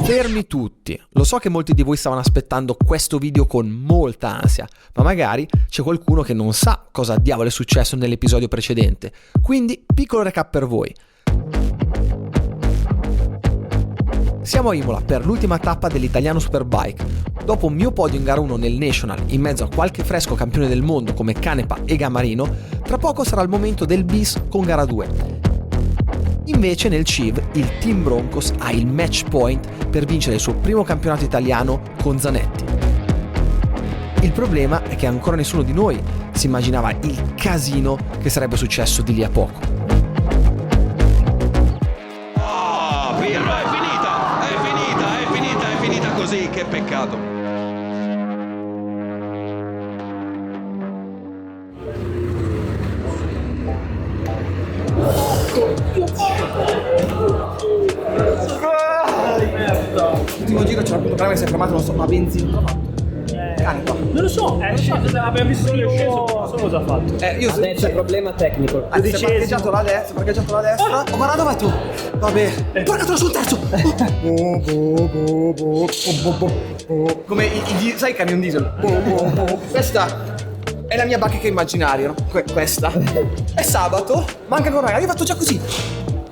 Fermi tutti, lo so che molti di voi stavano aspettando questo video con molta ansia, ma magari c'è qualcuno che non sa cosa diavolo è successo nell'episodio precedente, quindi piccolo recap per voi. Siamo a Imola per l'ultima tappa dell'Italiano Superbike. Dopo un mio podio in gara 1 nel National, in mezzo a qualche fresco campione del mondo come Canepa e Gammarino, tra poco sarà il momento del bis con gara 2. Invece nel CIV il Team Broncos ha il match point per vincere il suo primo campionato italiano con Zanetti. Il problema è che ancora nessuno di noi si immaginava il casino che sarebbe successo di lì a poco. Oh, Pirro, è finita così, che peccato. L'ultimo giro c'era il problema che si è fermato, non so, ma benzina. Canepa. Non lo so, abbiamo visto che è sceso, non so cosa ha fatto. Io C'è problema tecnico. si è parcheggiato la destra, ho guardato e ho detto, vabbè, portatelo sul terzo. Come sai i camion diesel. Questa è la mia bacheca immaginaria, no? Questa. È sabato, manca ancora ragazzi, io ho fatto già così.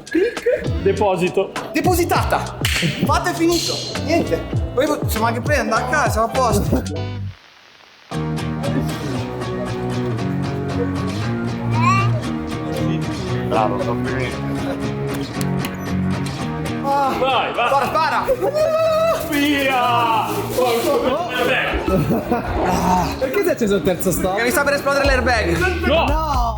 Clic. Deposito. Depositata. Fatto e finito. Niente. Poi possiamo anche prendere a casa, siamo a posto. Bravo, complimenti. Vai. Spara. Via! Perché si è acceso il terzo stop? Che mi sta per esplodere l'airbag. No!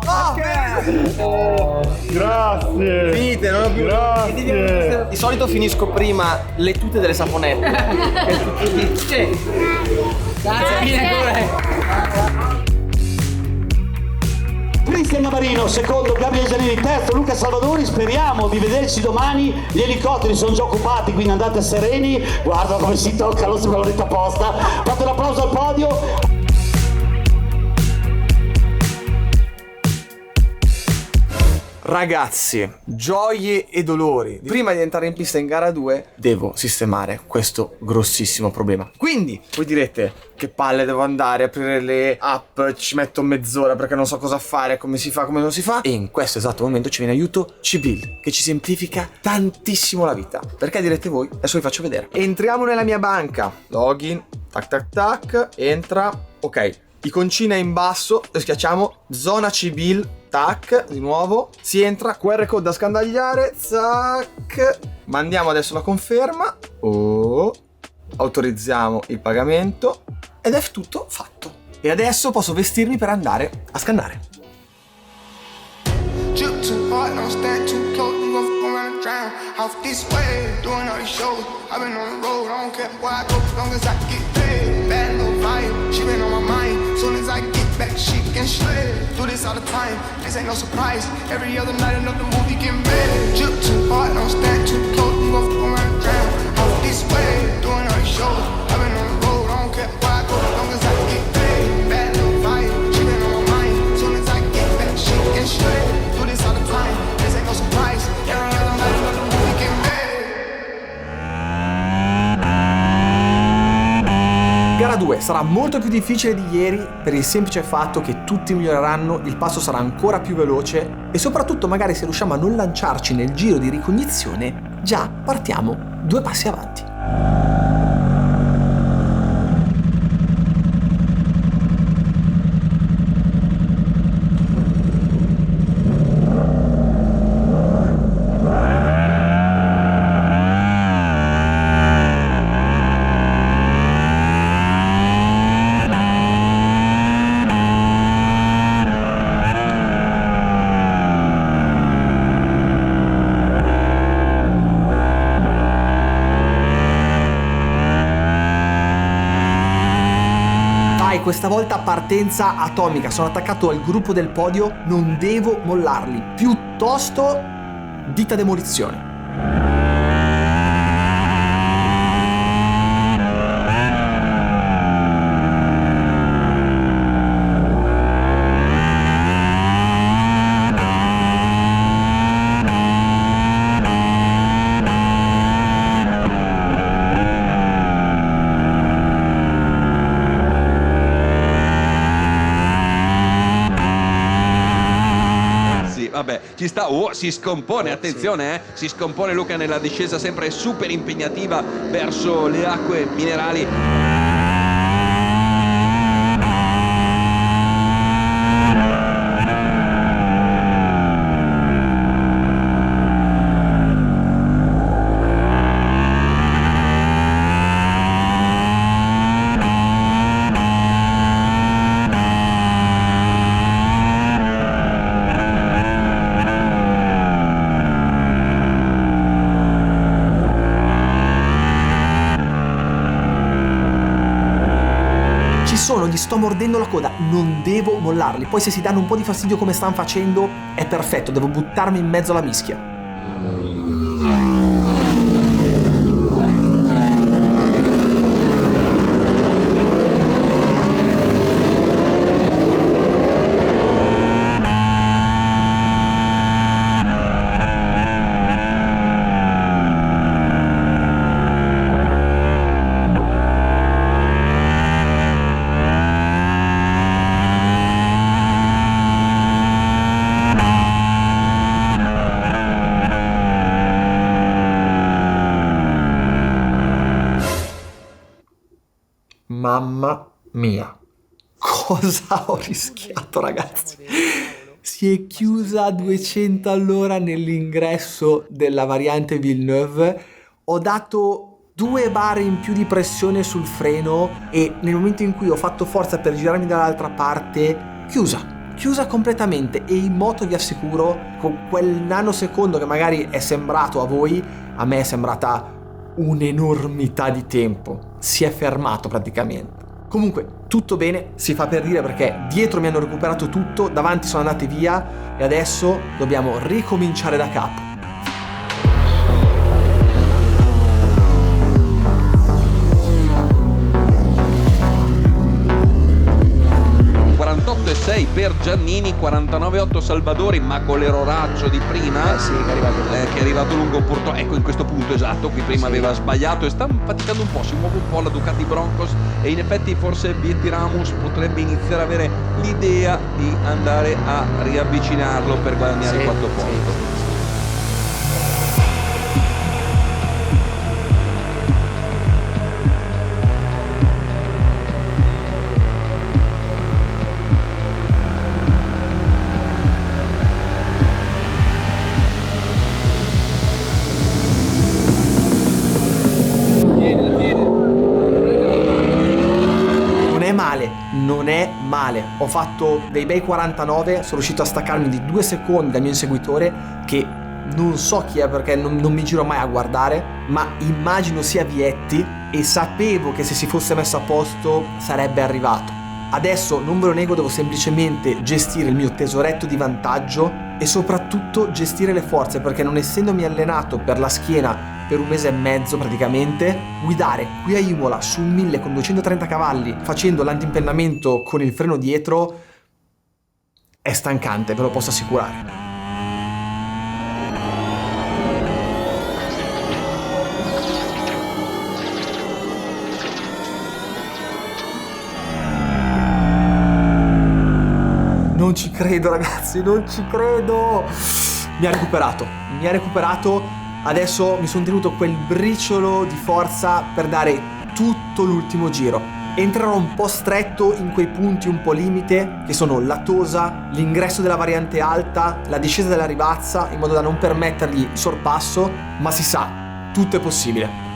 Grazie. Finite, non ho più. Grazie. Di solito finisco prima le tute delle saponette. Cristian Gammarino secondo, Gabriele Giannini terzo, Luca Salvadori. Speriamo di vederci domani. Gli elicotteri sono già occupati, quindi andate sereni. Guarda come si tocca, lo l'ho detto apposta. Fate un applauso al podio. Ragazzi, gioie e dolori. Prima di entrare in pista in gara 2 devo sistemare questo grossissimo problema. Quindi voi direte, che palle, devo andare a aprire le app, ci metto mezz'ora perché non so cosa fare, come si fa, come non si fa. E in questo esatto momento ci viene aiuto Cibil, che ci semplifica tantissimo la vita. Perché direte voi? Adesso vi faccio vedere. Entriamo nella mia banca. Login, tac, entra. Ok, iconcina in basso, schiacciamo zona Cibil. Tac, di nuovo, si entra, QR code da scandagliare, zac, mandiamo adesso la conferma, autorizziamo il pagamento ed è tutto fatto. E adesso posso vestirmi per andare a scannare. Back, she can slay. Do this all the time. This ain't no surprise. Every other night another movie get made. Drip too hard, don't stand too close. We gon' fuck around and drown. Off this way, doing all these shows. I've been on the road, I don't care where I go, as long as I get paid. Bad little vibe, she been on my mind. Soon as I get back, she can slay. Do this all the time. This ain't no surprise. Every other night another movie get made. Gara 2 sarà molto più difficile di ieri per il semplice fatto che tutti miglioreranno, il passo sarà ancora più veloce e soprattutto magari se riusciamo a non lanciarci nel giro di ricognizione, già partiamo 2 passi avanti. Questa volta partenza atomica, sono attaccato al gruppo del podio, non devo mollarli, piuttosto ditta demolizione. vabbè, ci sta. Oh, si scompone, attenzione, si scompone Luca nella discesa sempre super impegnativa verso le acque minerali. Gli sto mordendo la coda, non devo mollarli. Poi se si danno un po' di fastidio come stanno facendo è perfetto, devo buttarmi in mezzo alla mischia. Mamma mia, cosa ho rischiato, ragazzi? Si è chiusa a 200 all'ora nell'ingresso della variante Villeneuve. Ho dato 2 bar in più di pressione sul freno e nel momento in cui ho fatto forza per girarmi dall'altra parte, chiusa completamente. E in moto vi assicuro, con quel nanosecondo che magari è sembrato a voi, a me è sembrata un'enormità di tempo. Si è fermato praticamente. Comunque tutto bene, si fa per dire, perché dietro mi hanno recuperato tutto, davanti sono andati via e adesso dobbiamo ricominciare da capo. 48,6 per Giannini, 49,8 Salvadori, ma con l'erroraccio di prima Sì, che è arrivato lungo purtroppo. Ecco, in questo punto esatto, qui prima aveva sbagliato e sta faticando un po', si muove un po' la Ducati Broncos e in effetti forse Vietti Ramos potrebbe iniziare a avere l'idea di andare a riavvicinarlo per guadagnare 4 posti. Non è male, ho fatto dei bei 49, sono riuscito a staccarmi di 2 secondi dal mio inseguitore, che non so chi è perché non mi giro mai a guardare, ma immagino sia Vietti, e sapevo che se si fosse messo a posto sarebbe arrivato. Adesso, non ve lo nego, devo semplicemente gestire il mio tesoretto di vantaggio e soprattutto gestire le forze, perché non essendomi allenato per la schiena per 1 mese e mezzo praticamente, guidare qui a Imola su un 1000 con 230 cavalli facendo l'antimpennamento con il freno dietro è stancante, ve lo posso assicurare. Non ci credo, ragazzi, non ci credo. Mi ha recuperato. Adesso mi sono tenuto quel briciolo di forza per dare tutto l'ultimo giro. Entrerò un po' stretto in quei punti un po' limite, che sono la Tosa, l'ingresso della variante alta, la discesa della Rivazza, in modo da non permettergli sorpasso, ma si sa, tutto è possibile.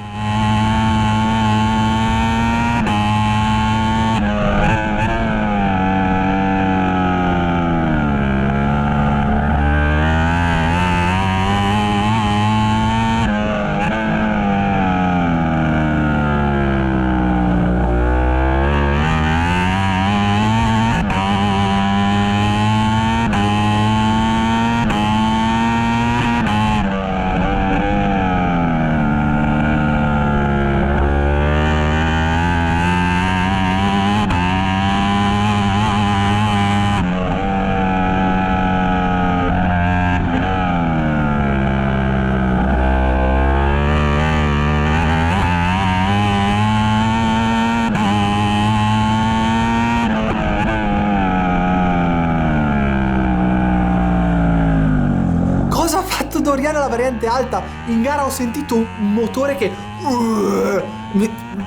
Mondoriana la variante alta. In gara ho sentito un motore che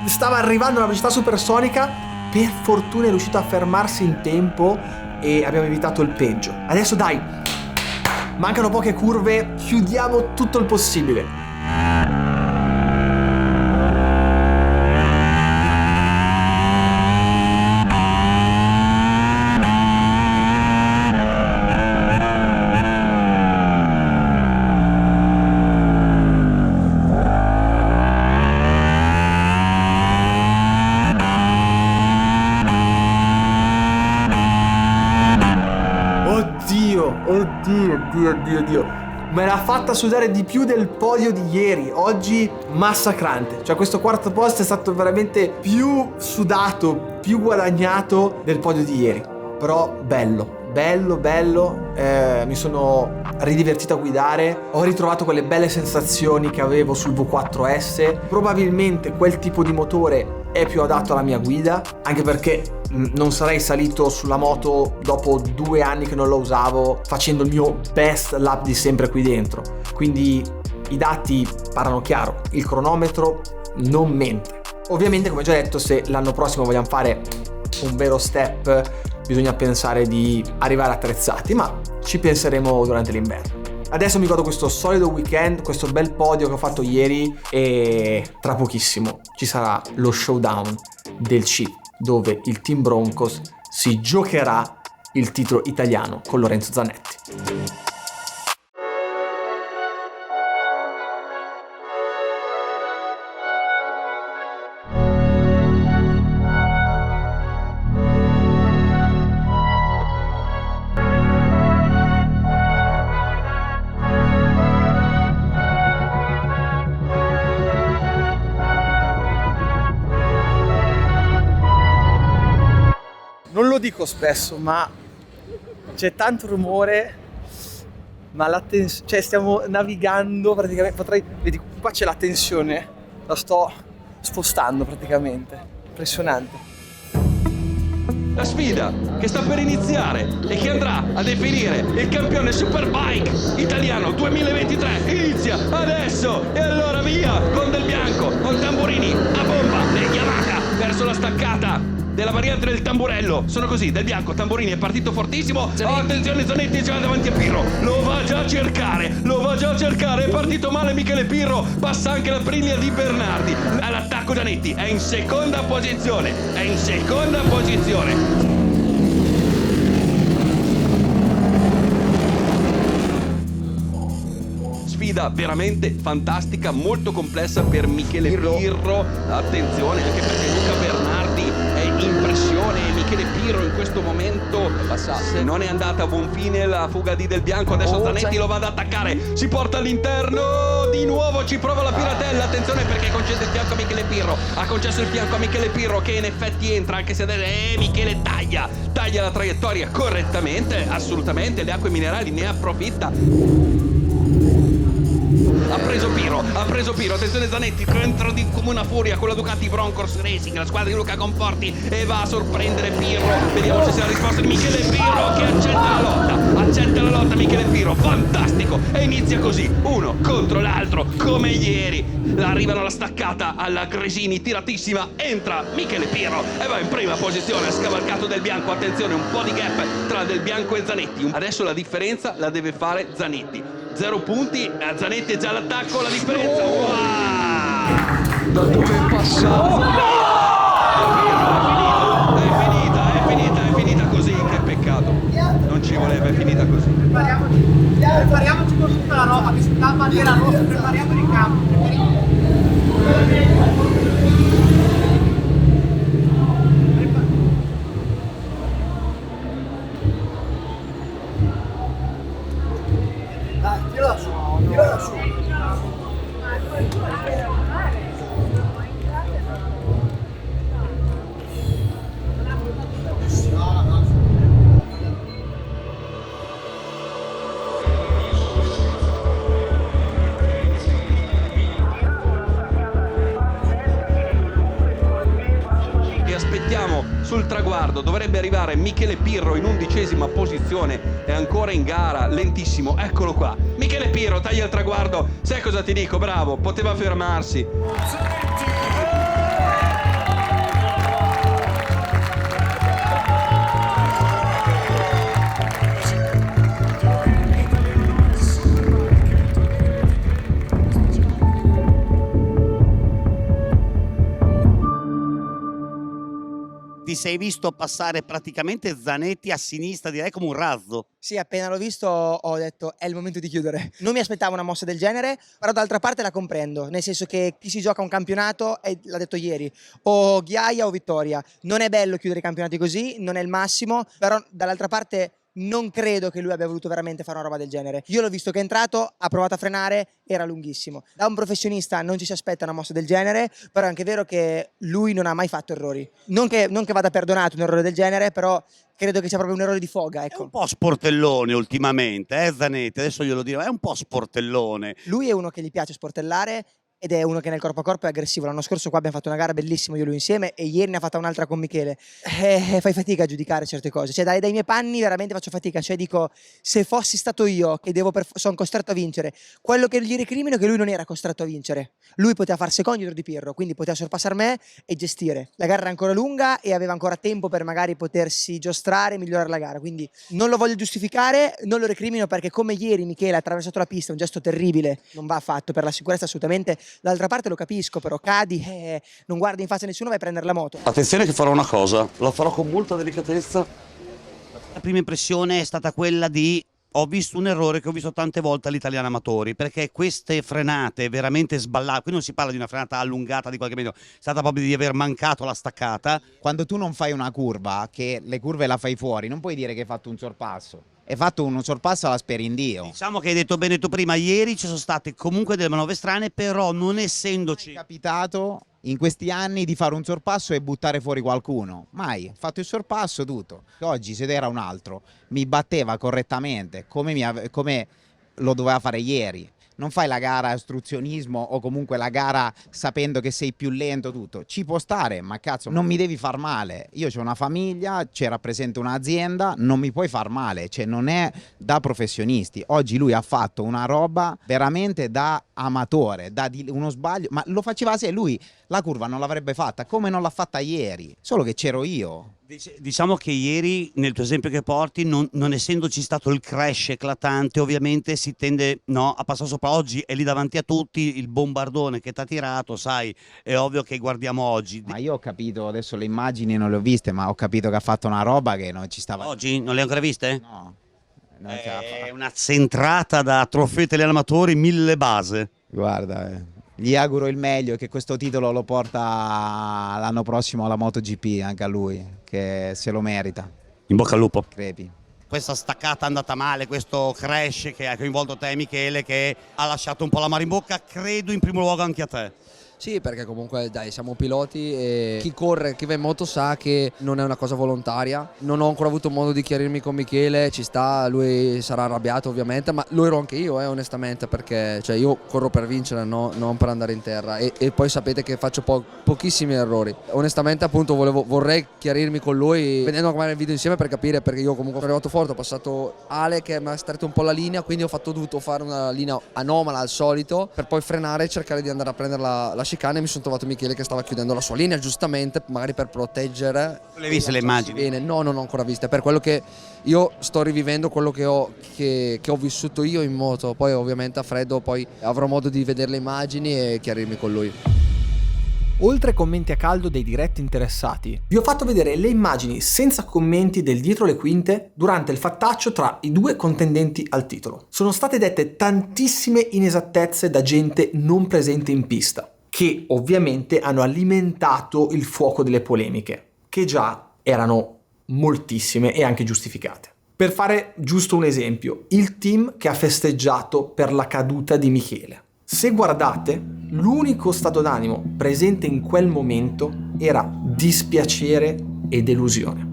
stava arrivando a una velocità supersonica. Per fortuna è riuscito a fermarsi in tempo e abbiamo evitato il peggio. Adesso dai, mancano poche curve, chiudiamo tutto il possibile. Oddio. Me l'ha fatta sudare di più del podio di ieri. Oggi massacrante. Cioè questo quarto posto è stato veramente più sudato, più guadagnato del podio di ieri. Però bello. Mi sono ridivertito a guidare. Ho ritrovato quelle belle sensazioni che avevo sul V4S. Probabilmente quel tipo di motore è più adatto alla mia guida, anche perché non sarei salito sulla moto dopo 2 anni che non lo usavo facendo il mio best lap di sempre qui dentro. Quindi i dati parlano chiaro, il cronometro non mente. Ovviamente, come già detto, se l'anno prossimo vogliamo fare un vero step bisogna pensare di arrivare attrezzati, ma ci penseremo durante l'inverno. Adesso mi godo questo solido weekend, questo bel podio che ho fatto ieri, e tra pochissimo ci sarà lo showdown del CIP, dove il Team Broncos si giocherà il titolo italiano con Lorenzo Zanetti. Non lo dico spesso, ma c'è tanto rumore, ma cioè stiamo navigando praticamente, vedi qua c'è la tensione, la sto spostando praticamente, impressionante. La sfida che sta per iniziare e che andrà a definire il campione Superbike italiano 2023 inizia adesso. E allora via con Del Bianco, con Tamburini a bomba del Yamaha verso la staccata della variante del tamburello. Sono così, Del Bianco, Tamburini è partito fortissimo. Oh, attenzione, Zanetti già davanti a Pirro, lo va già a cercare, è partito male Michele Pirro, passa anche la briglia di Bernardi. All'attacco Zanetti è in seconda posizione. Sfida veramente fantastica, molto complessa per Michele Pirro. Attenzione anche perché Luca Bernardi è in pressione. Michele Pirro in questo momento non è andata a buon fine la fuga di Del Bianco. Adesso Zanetti lo va ad attaccare, si porta all'interno, di nuovo ci prova la Piratella. Attenzione perché concede il fianco a Michele Pirro, ha concesso il fianco a Michele Pirro che in effetti entra, anche se adesso Michele taglia la traiettoria correttamente, assolutamente, le acque minerali ne approfitta. Ha preso Pirro, attenzione Zanetti, entra come una furia con la Ducati Broncos Racing, la squadra di Luca Conforti, e va a sorprendere Pirro. Vediamo se sia la risposta di Michele Pirro, che accetta la lotta Michele Pirro, fantastico, e inizia così, uno contro l'altro, come ieri. Arrivano alla staccata alla Gresini, tiratissima, entra Michele Pirro e va in prima posizione, ha scavalcato Del Bianco. Attenzione, un po' di gap tra Del Bianco e Zanetti, adesso la differenza la deve fare Zanetti. 0 punti, Zanetti è già all'attacco, la differenza. Wow! Da dove è passato? È finita così, che peccato. Non ci voleva, è finita così. Prepariamoci con tutta la roba, che si sta a bandiera rossa, prepariamo il campo. Tira su. E aspettiamo sul traguardo traguardo dovrebbe arrivare Michele Pirro in 11ª posizione, è ancora in gara, lentissimo, eccolo qua. Michele Pirro taglia il traguardo, sai cosa ti dico? Bravo, poteva fermarsi. Ti sei visto passare praticamente Zanetti a sinistra, direi come un razzo. Sì, appena l'ho visto ho detto è il momento di chiudere. Non mi aspettavo una mossa del genere, però d'altra parte la comprendo, nel senso che chi si gioca un campionato, l'ha detto ieri, o ghiaia o vittoria. Non è bello chiudere i campionati così, non è il massimo, però dall'altra parte non credo che lui abbia voluto veramente fare una roba del genere. Io l'ho visto che è entrato, ha provato a frenare, era lunghissimo. Da un professionista non ci si aspetta una mossa del genere, però è anche vero che lui non ha mai fatto errori. Non che vada perdonato un errore del genere, però credo che sia proprio un errore di foga, ecco. È un po' sportellone ultimamente, Zanetti, adesso glielo dirò, è un po' sportellone. Lui è uno che gli piace sportellare ed è uno che nel corpo a corpo è aggressivo. L'anno scorso qua abbiamo fatto una gara bellissima io e lui insieme e ieri ne ha fatta un'altra con Michele. Fai fatica a giudicare certe cose, cioè dai miei panni veramente faccio fatica, cioè dico se fossi stato io che sono costretto a vincere, quello che gli recrimino è che lui non era costretto a vincere, lui poteva far secondo dietro di Pirro, quindi poteva sorpassare me e gestire. La gara era ancora lunga e aveva ancora tempo per magari potersi giostrare e migliorare la gara, quindi non lo voglio giustificare, non lo recrimino perché come ieri Michele ha attraversato la pista, un gesto terribile, non va fatto per la sicurezza assolutamente. L'altra parte lo capisco, però cadi, non guardi in faccia a nessuno, vai a prendere la moto. Attenzione che farò una cosa, lo farò con molta delicatezza. La prima impressione è stata quella di ho visto un errore che ho visto tante volte all'Italiana Amatori, perché queste frenate veramente sballate, qui non si parla di una frenata allungata di qualche metro, è stata proprio di aver mancato la staccata. Quando tu non fai una curva, che le curve la fai fuori, non puoi dire che hai fatto un sorpasso. Hai fatto un sorpasso alla spera in Dio. Diciamo che hai detto bene tu prima, ieri ci sono state comunque delle manovre strane, però non essendoci... È capitato in questi anni di fare un sorpasso e buttare fuori qualcuno. Mai, ho fatto il sorpasso, tutto. Oggi se era un altro, mi batteva correttamente, come lo doveva fare ieri. Non fai la gara a ostruzionismo o comunque la gara sapendo che sei più lento, tutto. Ci può stare, ma cazzo, non mi devi far male. Io ho una famiglia, c'era presente un'azienda, non mi puoi far male. Cioè non è da professionisti. Oggi lui ha fatto una roba veramente da amatore, uno sbaglio. Ma lo faceva se lui la curva non l'avrebbe fatta, come non l'ha fatta ieri. Solo che c'ero io. Diciamo che ieri, nel tuo esempio che porti, non essendoci stato il crash eclatante, ovviamente si tende a passare sopra. Oggi è lì davanti a tutti il bombardone che ti ha tirato, sai, è ovvio che guardiamo oggi. Ma io ho capito, adesso le immagini non le ho viste, ma ho capito che ha fatto una roba che non ci stava. Oggi non le hai ancora viste? No. È una centrata da trofeo Italiano Amatori 1000 base. Guarda, gli auguro il meglio, che questo titolo lo porta l'anno prossimo alla MotoGP, anche a lui, che se lo merita. In bocca al lupo. Crepi. Questa staccata è andata male, questo crash che ha coinvolto te Michele, che ha lasciato un po' l'amaro in bocca, credo in primo luogo anche a te. Sì, perché comunque dai, siamo piloti e chi corre, chi va in moto sa che non è una cosa volontaria. Non ho ancora avuto modo di chiarirmi con Michele, ci sta, lui sarà arrabbiato ovviamente, ma lo ero anche io onestamente, perché cioè, io corro per vincere, non per andare in terra e poi sapete che faccio pochissimi errori. Onestamente appunto vorrei chiarirmi con lui, vedendo magari il video insieme per capire, perché io comunque sono arrivato forte, ho passato Ale che mi ha stretto un po' la linea, quindi ho dovuto fare una linea anomala al solito per poi frenare e cercare di andare a prendere la chicane e mi sono trovato Michele che stava chiudendo la sua linea, giustamente, magari per proteggere. Le hai viste le immagini? Bene. No, non ho ancora viste, per quello che io sto rivivendo quello che ho vissuto io in moto, poi ovviamente a freddo poi avrò modo di vedere le immagini e chiarirmi con lui. Oltre ai commenti a caldo dei diretti interessati, vi ho fatto vedere le immagini senza commenti del dietro le quinte durante il fattaccio tra i due contendenti al titolo. Sono state dette tantissime inesattezze da gente non presente in pista, che ovviamente hanno alimentato il fuoco delle polemiche, che già erano moltissime e anche giustificate. Per fare giusto un esempio, il team che ha festeggiato per la caduta di Michele. Se guardate, l'unico stato d'animo presente in quel momento era dispiacere e delusione.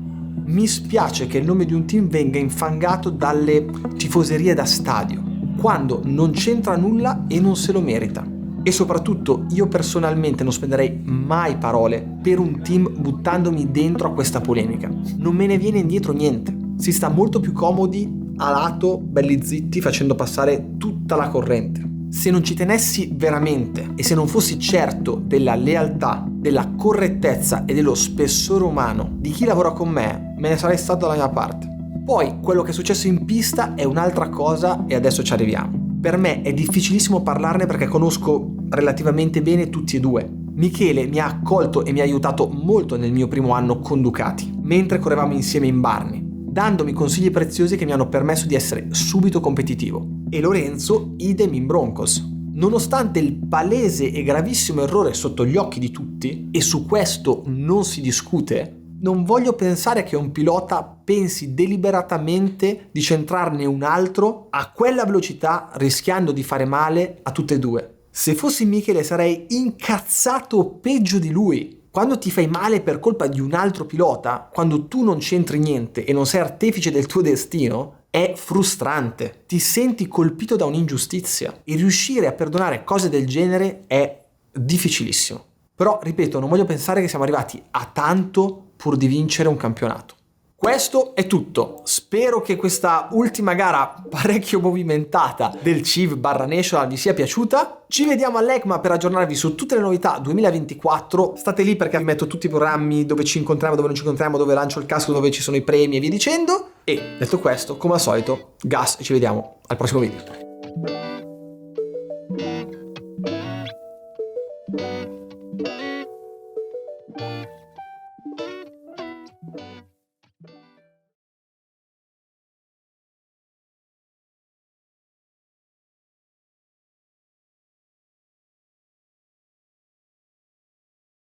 Mi spiace che il nome di un team venga infangato dalle tifoserie da stadio, quando non c'entra nulla e non se lo merita. E soprattutto io personalmente non spenderei mai parole per un team buttandomi dentro a questa polemica. Non me ne viene indietro niente. Si sta molto più comodi a lato, belli zitti, facendo passare tutta la corrente. Se non ci tenessi veramente e se non fossi certo della lealtà, della correttezza e dello spessore umano di chi lavora con me ne sarei stato dalla mia parte. Poi quello che è successo in pista è un'altra cosa e adesso ci arriviamo. Per me è difficilissimo parlarne perché conosco relativamente bene tutti e due. Michele mi ha accolto e mi ha aiutato molto nel mio primo anno con Ducati, mentre correvamo insieme in Barni, dandomi consigli preziosi che mi hanno permesso di essere subito competitivo. E Lorenzo idem in Broncos. Nonostante il palese e gravissimo errore sotto gli occhi di tutti, e su questo non si discute, non voglio pensare che un pilota pensi deliberatamente di centrarne un altro a quella velocità rischiando di fare male a tutte e due. Se fossi Michele sarei incazzato peggio di lui. Quando ti fai male per colpa di un altro pilota, quando tu non c'entri niente e non sei artefice del tuo destino, è frustrante. Ti senti colpito da un'ingiustizia e riuscire a perdonare cose del genere è difficilissimo. Però, ripeto, non voglio pensare che siamo arrivati a tanto pur di vincere un campionato. Questo è tutto. Spero che questa ultima gara parecchio movimentata del CIV/National vi sia piaciuta. Ci vediamo all'ECMA per aggiornarvi su tutte le novità 2024. State lì perché vi metto tutti i programmi dove ci incontriamo, dove non ci incontriamo, dove lancio il casco, dove ci sono i premi e via dicendo. E detto questo, come al solito, gas e ci vediamo al prossimo video.